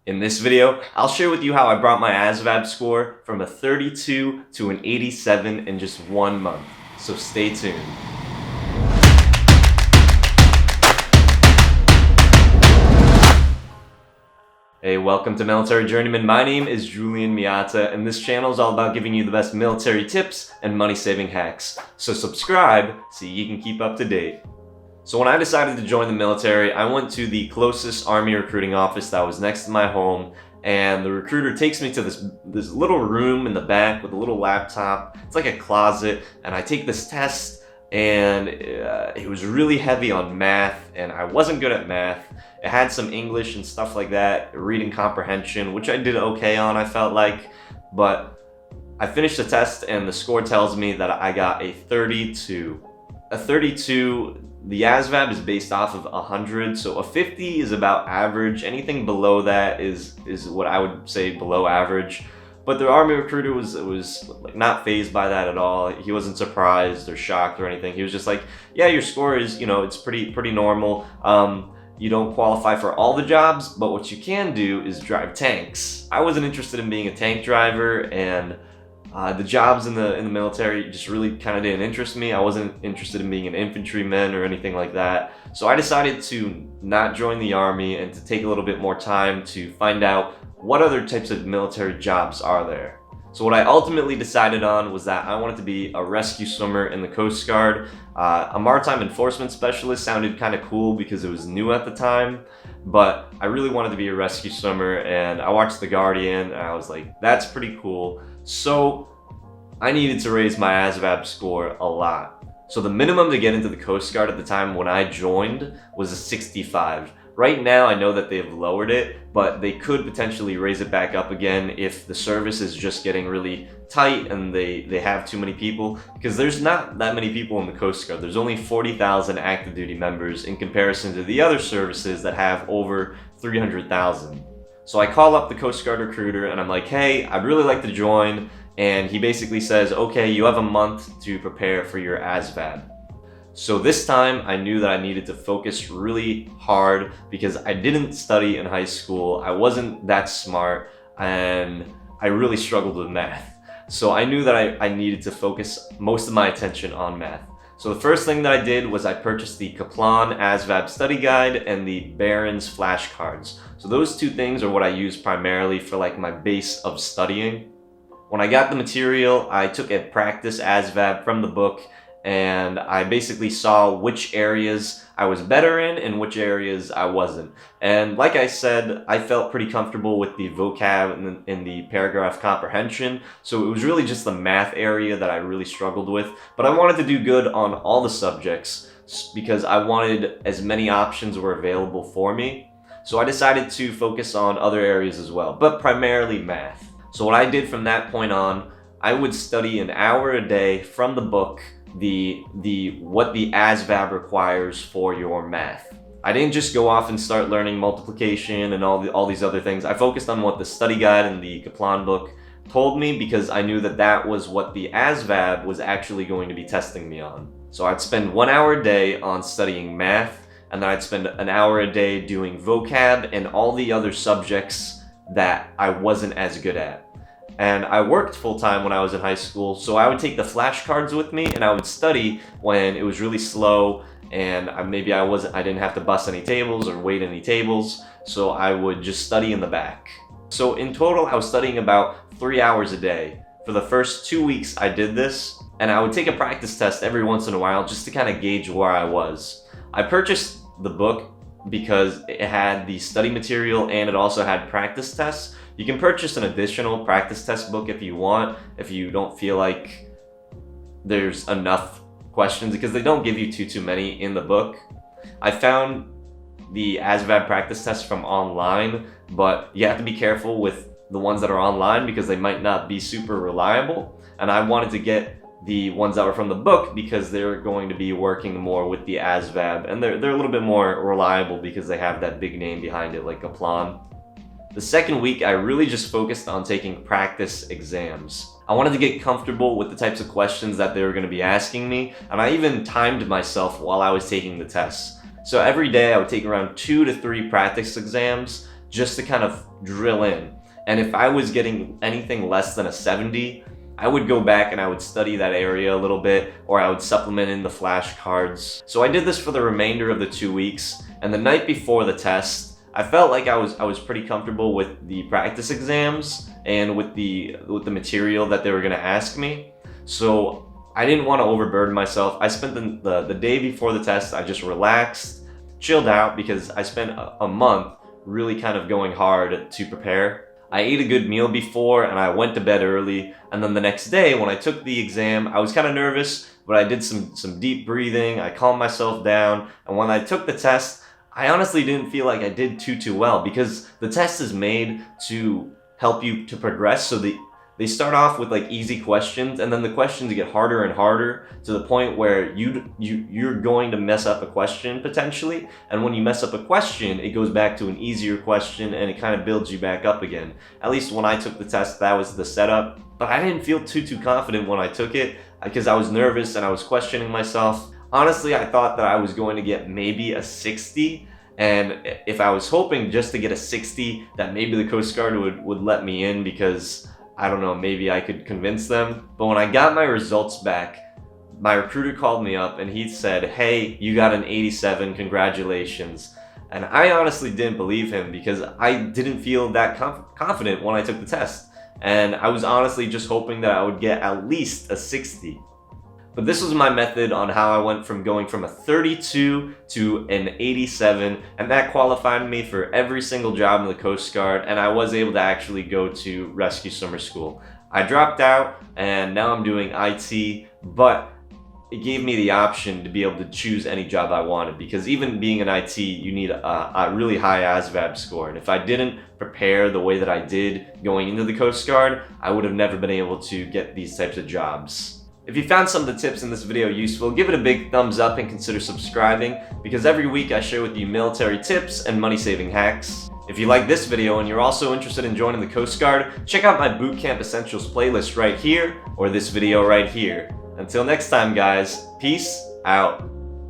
In this video, I'll share with you how I brought my ASVAB score from a 32 to an 87 in just 1 month. So stay tuned. Hey, welcome to Military Journeyman. My name is Julian Miata, and this channel is all about giving you the best military tips and money-saving hacks. So subscribe so you can keep up to date. So when I decided to join the military, I went to the closest Army recruiting office that was next to my home, and the recruiter takes me to this little room in the back with a little laptop. It's like a closet, and I take this test, and it was really heavy on math, and I wasn't good at math. It had some English and stuff like that, reading comprehension, which I did okay on, I felt like, but I finished the test, and the score tells me that I got a 32. A 32, the ASVAB is based off of 100, so a 50 is about average. Anything below that is what I would say below average. But the Army recruiter was like not fazed by that at all. He wasn't surprised or shocked or anything. He was just like, yeah, your score is, it's pretty normal. You don't qualify for all the jobs, but what you can do is drive tanks. I wasn't interested in being a tank driver, and the jobs in the military just really kind of didn't interest me. I wasn't interested in being an infantryman or anything like that. So I decided to not join the Army and to take a little bit more time to find out what other types of military jobs are there. So what I ultimately decided on was that I wanted to be a rescue swimmer in the Coast Guard. A maritime enforcement specialist sounded kind of cool because it was new at the time, but I really wanted to be a rescue swimmer, and I watched The Guardian and I was like, that's pretty cool. So I needed to raise my ASVAB score a lot. So the minimum to get into the Coast Guard at the time when I joined was a 65. Right now, I know that they've lowered it, but they could potentially raise it back up again if the service is just getting really tight and they have too many people, because there's not that many people in the Coast Guard. There's only 40,000 active duty members in comparison to the other services that have over 300,000. So I call up the Coast Guard recruiter and I'm like, hey, I'd really like to join. And he basically says, okay, you have a month to prepare for your ASVAB. So this time I knew that I needed to focus really hard because I didn't study in high school. I wasn't that smart and I really struggled with math. So I knew that I needed to focus most of my attention on math. So the first thing that I did was I purchased the Kaplan ASVAB study guide and the Barron's flashcards. So those two things are what I use primarily for like my base of studying. When I got the material, I took a practice ASVAB from the book, and I basically saw which areas I was better in and which areas I wasn't. And like I said, I felt pretty comfortable with the vocab and the paragraph comprehension, so it was really just the math area that I really struggled with. But I wanted to do good on all the subjects because I wanted as many options were available for me. So I decided to focus on other areas as well, but primarily math. So what I did from that point on, I would study an hour a day from the book, what the ASVAB requires for your math. I didn't just go off and start learning multiplication and all these other things. I focused on what the study guide and the Kaplan book told me because I knew that that was what the ASVAB was actually going to be testing me on. So I'd spend 1 hour a day on studying math, and then I'd spend an hour a day doing vocab and all the other subjects that I wasn't as good at. And I worked full-time when I was in high school, so I would take the flashcards with me and I would study when it was really slow and I didn't have to bust any tables or wait any tables, so I would just study in the back. So in total, I was studying about 3 hours a day. For the first 2 weeks I did this, and I would take a practice test every once in a while just to kind of gauge where I was. I purchased the book because it had the study material and it also had practice tests. You can purchase an additional practice test book if you want, if you don't feel like there's enough questions, because they don't give you too many in the book. I found the ASVAB practice tests from online, but you have to be careful with the ones that are online because they might not be super reliable. And I wanted to get the ones that were from the book because they're going to be working more with the ASVAB, and they're a little bit more reliable because they have that big name behind it like Kaplan. The second week, I really just focused on taking practice exams. I wanted to get comfortable with the types of questions that they were going to be asking me, and I even timed myself while I was taking the tests. So every day I would take around 2 to 3 practice exams just to kind of drill in. And if I was getting anything less than a 70, I would go back and I would study that area a little bit, or I would supplement in the flashcards. So I did this for the remainder of the 2 weeks, and the night before the test, I felt like I was pretty comfortable with the practice exams and with the material that they were gonna ask me. So I didn't want to overburden myself. I spent the day before the test, I just relaxed, chilled out, because I spent a month really kind of going hard to prepare. I ate a good meal before and I went to bed early, and then the next day when I took the exam, I was kind of nervous, but I did some deep breathing, I calmed myself down, and when I took the test, I honestly didn't feel like I did too well, because the test is made to help you to progress. So they start off with like easy questions, and then the questions get harder and harder to the point where you're going to mess up a question potentially. And when you mess up a question, it goes back to an easier question and it kind of builds you back up again. At least when I took the test, that was the setup. But I didn't feel too confident when I took it, because I was nervous and I was questioning myself. Honestly, I thought that I was going to get maybe a 60. And if I was hoping just to get a 60, that maybe the Coast Guard would let me in, because I don't know, maybe I could convince them. But when I got my results back, my recruiter called me up and he said, "Hey, you got an 87, congratulations." And I honestly didn't believe him, because I didn't feel that confident when I took the test. And I was honestly just hoping that I would get at least a 60. But this was my method on how I went from going from a 32 to an 87, and that qualified me for every single job in the Coast Guard, and I was able to actually go to rescue summer school. I dropped out, and now I'm doing IT, but it gave me the option to be able to choose any job I wanted, because even being in IT, you need a really high ASVAB score, and if I didn't prepare the way that I did going into the Coast Guard, I would have never been able to get these types of jobs. If you found some of the tips in this video useful, give it a big thumbs up and consider subscribing, because every week I share with you military tips and money-saving hacks. If you like this video and you're also interested in joining the Coast Guard, check out my Bootcamp Essentials playlist right here, or this video right here. Until next time guys, peace out.